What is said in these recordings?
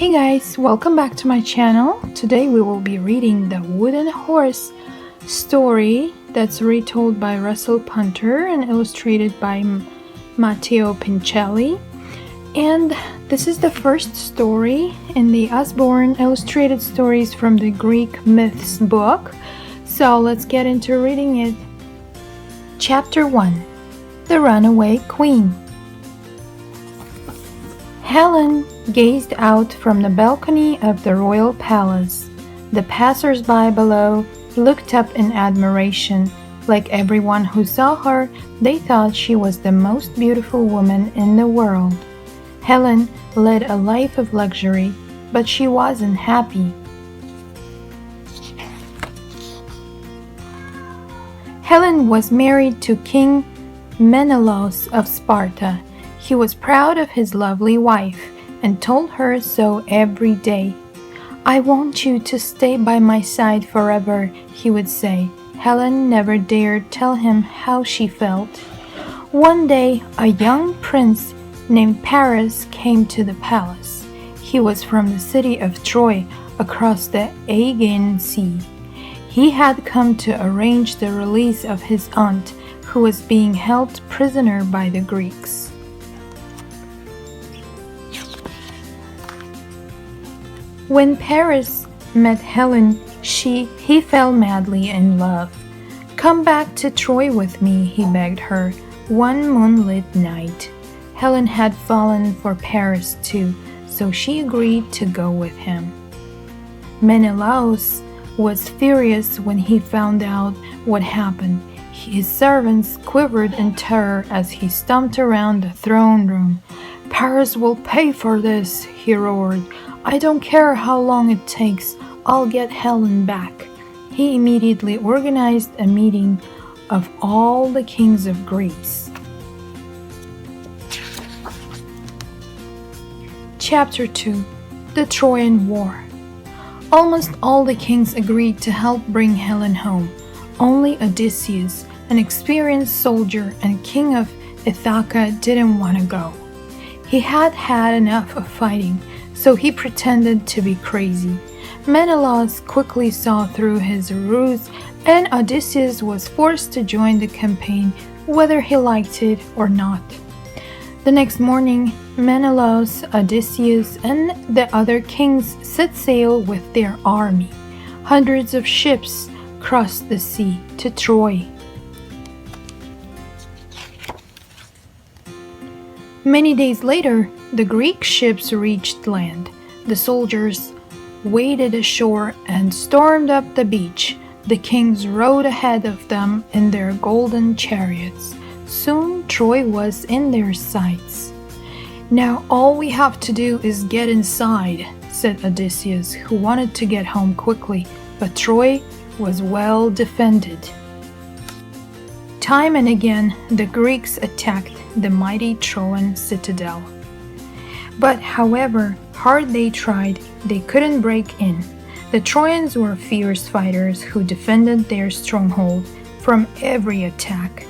Hey guys, welcome back to my channel. Today we will be reading the Wooden Horse story that's retold by Russell Punter and illustrated by Matteo Pincelli. And this is the first story in the Usborne Illustrated Stories from the Greek Myths book. So let's get into reading it. Chapter 1: The Runaway Queen. Helen gazed out from the balcony of the royal palace. The passers-by below looked up in admiration. Like everyone who saw her, they thought she was the most beautiful woman in the world. Helen led a life of luxury, but she wasn't happy. Helen was married to King Menelaus of Sparta. He was proud of his lovely wife and told her so every day. "I want you to stay by my side forever," he would say. Helen never dared tell him how she felt. One day, a young prince named Paris came to the palace. He was from the city of Troy across the Aegean Sea. He had come to arrange the release of his aunt, who was being held prisoner by the Greeks. When Paris met Helen, he fell madly in love. "Come back to Troy with me," he begged her, one moonlit night. Helen had fallen for Paris too, so she agreed to go with him. Menelaus was furious when he found out what happened. His servants quivered in terror as he stomped around the throne room. "Paris will pay for this," he roared. "I don't care how long it takes, I'll get Helen back." He immediately organized a meeting of all the kings of Greece. Chapter 2: The Trojan War. Almost all the kings agreed to help bring Helen home. Only Odysseus, an experienced soldier and king of Ithaca, didn't want to go. He had had enough of fighting, so he pretended to be crazy. Menelaus quickly saw through his ruse, and Odysseus was forced to join the campaign, whether he liked it or not. The next morning, Menelaus, Odysseus, and the other kings set sail with their army. Hundreds of ships crossed the sea to Troy. Many days later, the Greek ships reached land. The soldiers waded ashore and stormed up the beach. The kings rode ahead of them in their golden chariots. Soon Troy was in their sights. "Now all we have to do is get inside," said Odysseus, who wanted to get home quickly, but Troy was well defended. Time and again, the Greeks attacked the mighty Trojan citadel. But however hard they tried, they couldn't break in. The Trojans were fierce fighters who defended their stronghold from every attack.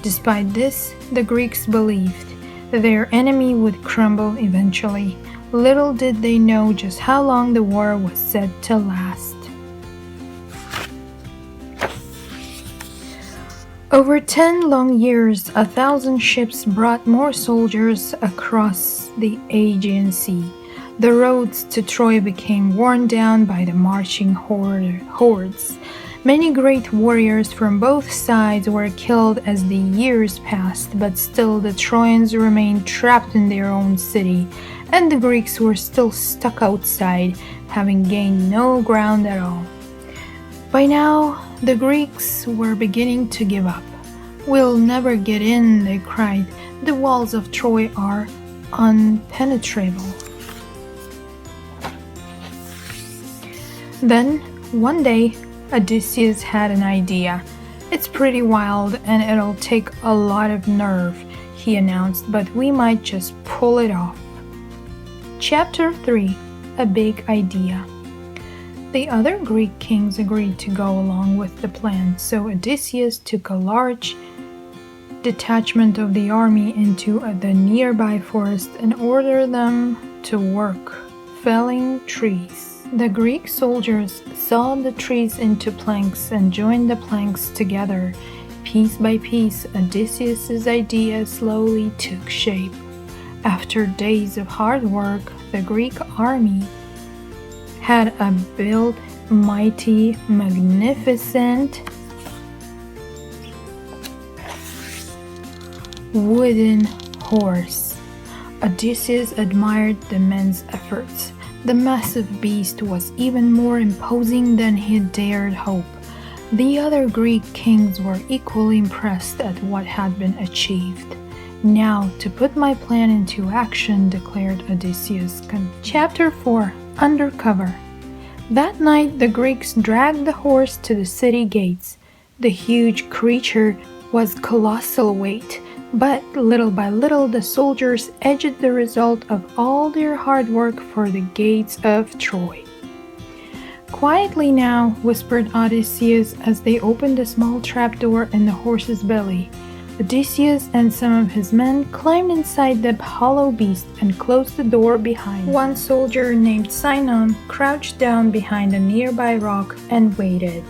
Despite this, the Greeks believed their enemy would crumble eventually. Little did they know just how long the war was set to last. Over 10 long years, 1,000 ships brought more soldiers across the Aegean Sea. The roads to Troy became worn down by the marching hordes. Many great warriors from both sides were killed as the years passed, but still the Trojans remained trapped in their own city, and the Greeks were still stuck outside, having gained no ground at all. By now, the Greeks were beginning to give up. "We'll never get in," they cried. "The walls of Troy are unpenetrable." Then, one day, Odysseus had an idea. "It's pretty wild and it'll take a lot of nerve," he announced, "but we might just pull it off." Chapter 3: A Big Idea. The other Greek kings agreed to go along with the plan, so Odysseus took a large detachment of the army into the nearby forest and ordered them to work felling trees. The Greek soldiers sawed the trees into planks and joined the planks together. Piece by piece, Odysseus's idea slowly took shape. After days of hard work, the Greek army had a built, mighty, magnificent wooden horse. Odysseus admired the men's efforts. The massive beast was even more imposing than he dared hope. The other Greek kings were equally impressed at what had been achieved. Now, to put my plan into action, declared Odysseus. Chapter 4. Undercover. That night, the Greeks dragged the horse to the city gates. The huge creature was colossal weight, but little by little the soldiers edged the result of all their hard work for the gates of Troy. Quietly now, whispered Odysseus as they opened a small trapdoor in the horse's belly. Odysseus and some of his men climbed inside the hollow beast and closed the door behind. One soldier named Sinon crouched down behind a nearby rock and waited.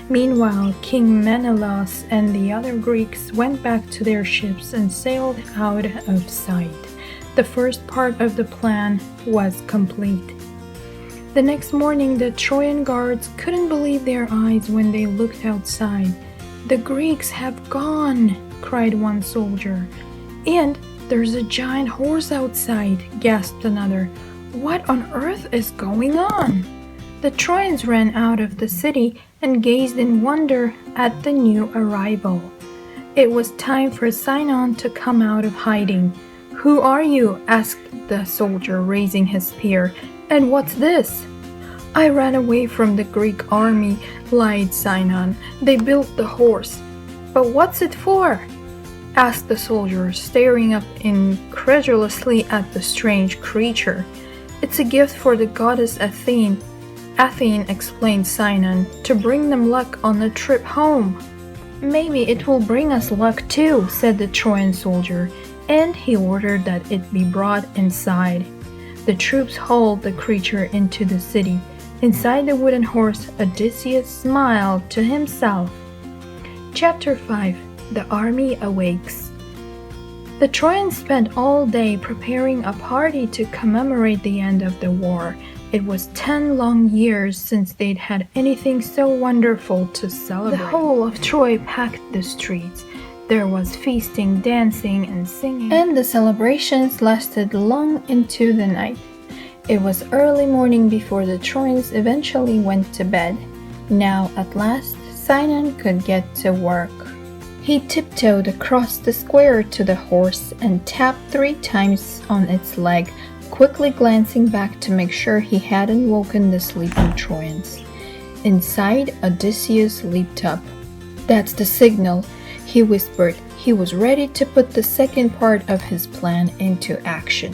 Meanwhile, King Menelaus and the other Greeks went back to their ships and sailed out of sight. The first part of the plan was complete. The next morning, the Trojan guards couldn't believe their eyes when they looked outside. "The Greeks have gone!" cried one soldier. "And there's a giant horse outside," gasped another. "What on earth is going on?" The Trojans ran out of the city and gazed in wonder at the new arrival. It was time for Sinon to come out of hiding. "Who are you?" asked the soldier, raising his spear. "And what's this?" "I ran away from the Greek army," lied Sinon. "They built the horse." "But what's it for?" asked the soldier, staring up incredulously at the strange creature. "It's a gift for the goddess Athene," explained Sinon, "to bring them luck on the trip home." "Maybe it will bring us luck too," said the Trojan soldier, and he ordered that it be brought inside. The troops hauled the creature into the city. Inside the wooden horse, Odysseus smiled to himself. Chapter 5. The Army Awakes. The Trojans spent all day preparing a party to commemorate the end of the war. It was 10 long years since they'd had anything so wonderful to celebrate. The whole of Troy packed the streets. There was feasting, dancing, and singing, and the celebrations lasted long into the night. It was early morning before the Trojans eventually went to bed. Now, at last, Sinon could get to work. He tiptoed across the square to the horse and tapped 3 times on its leg, quickly glancing back to make sure he hadn't woken the sleeping Trojans. Inside, Odysseus leaped up. "That's the signal," he whispered. He was ready to put the second part of his plan into action.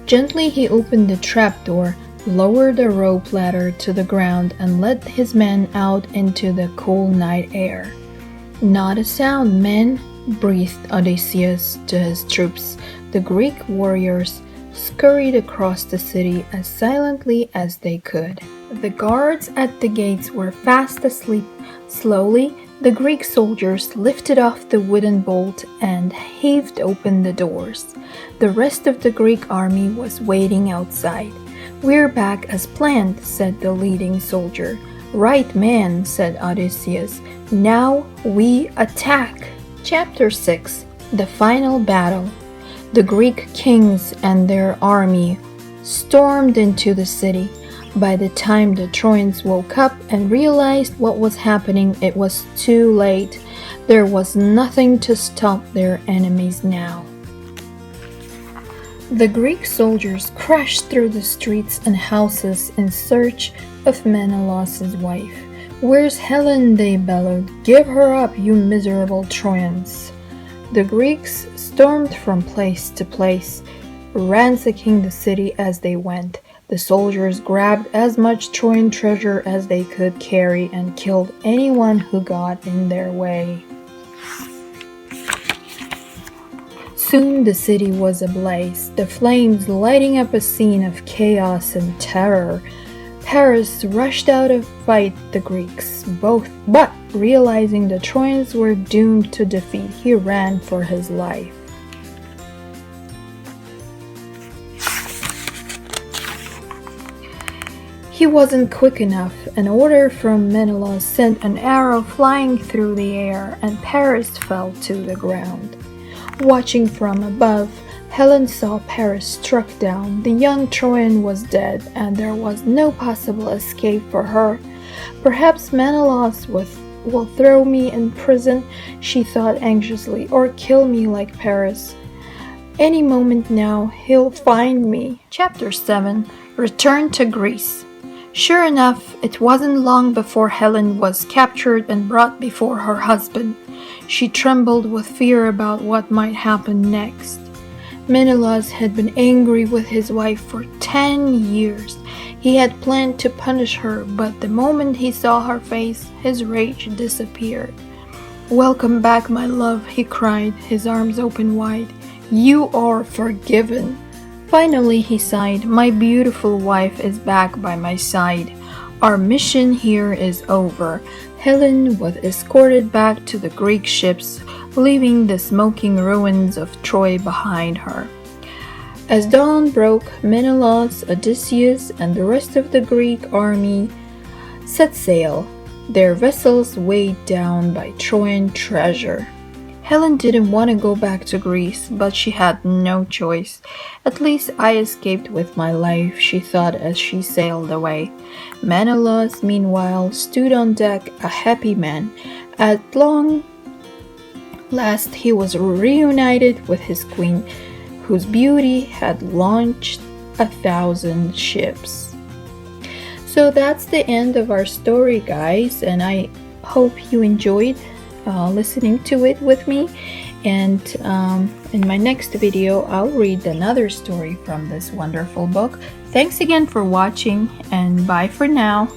Gently he opened the trapdoor, lowered the rope ladder to the ground, and led his men out into the cool night air. "Not a sound, men," breathed Odysseus to his troops. The Greek warriors scurried across the city as silently as they could. The guards at the gates were fast asleep. Slowly, the Greek soldiers lifted off the wooden bolt and heaved open the doors. The rest of the Greek army was waiting outside. "We're back as planned," said the leading soldier. "Right, man," said Odysseus. "Now we attack." Chapter 6. The Final Battle. The Greek kings and their army stormed into the city. By the time the Trojans woke up and realized what was happening, it was too late. There was nothing to stop their enemies now. The Greek soldiers crashed through the streets and houses in search of Menelaus's wife. "Where's Helen?" they bellowed. "Give her up, you miserable Trojans!" The Greeks stormed from place to place, ransacking the city as they went. The soldiers grabbed as much Trojan treasure as they could carry and killed anyone who got in their way. Soon the city was ablaze, the flames lighting up a scene of chaos and terror. Paris rushed out to fight the Greeks, but realizing the Trojans were doomed to defeat, he ran for his life. He wasn't quick enough. An order from Menelaus sent an arrow flying through the air, and Paris fell to the ground. Watching from above, Helen saw Paris struck down. The young Trojan was dead, and there was no possible escape for her. Perhaps Menelaus will throw me in prison, she thought anxiously, or kill me like Paris. Any moment now, he'll find me. Chapter 7. Return to Greece. Sure enough, it wasn't long before Helen was captured and brought before her husband. She trembled with fear about what might happen next. Menelaus had been angry with his wife for 10 years. He had planned to punish her, but the moment he saw her face, his rage disappeared. "Welcome back, my love," he cried, his arms open wide. "You are forgiven." Finally, he sighed, "My beautiful wife is back by my side. Our mission here is over." Helen was escorted back to the Greek ships, leaving the smoking ruins of Troy behind her. As dawn broke, Menelaus, Odysseus, and the rest of the Greek army set sail, their vessels weighed down by Trojan treasure. Helen didn't want to go back to Greece, but she had no choice. "At least I escaped with my life," she thought as she sailed away. Menelaus, meanwhile, stood on deck, a happy man. At long last he was reunited with his queen, whose beauty had launched 1,000 ships. So that's the end of our story, guys, and I hope you enjoyed listening to it with me, and in my next video I'll read another story from this wonderful book. Thanks again for watching, and bye for now.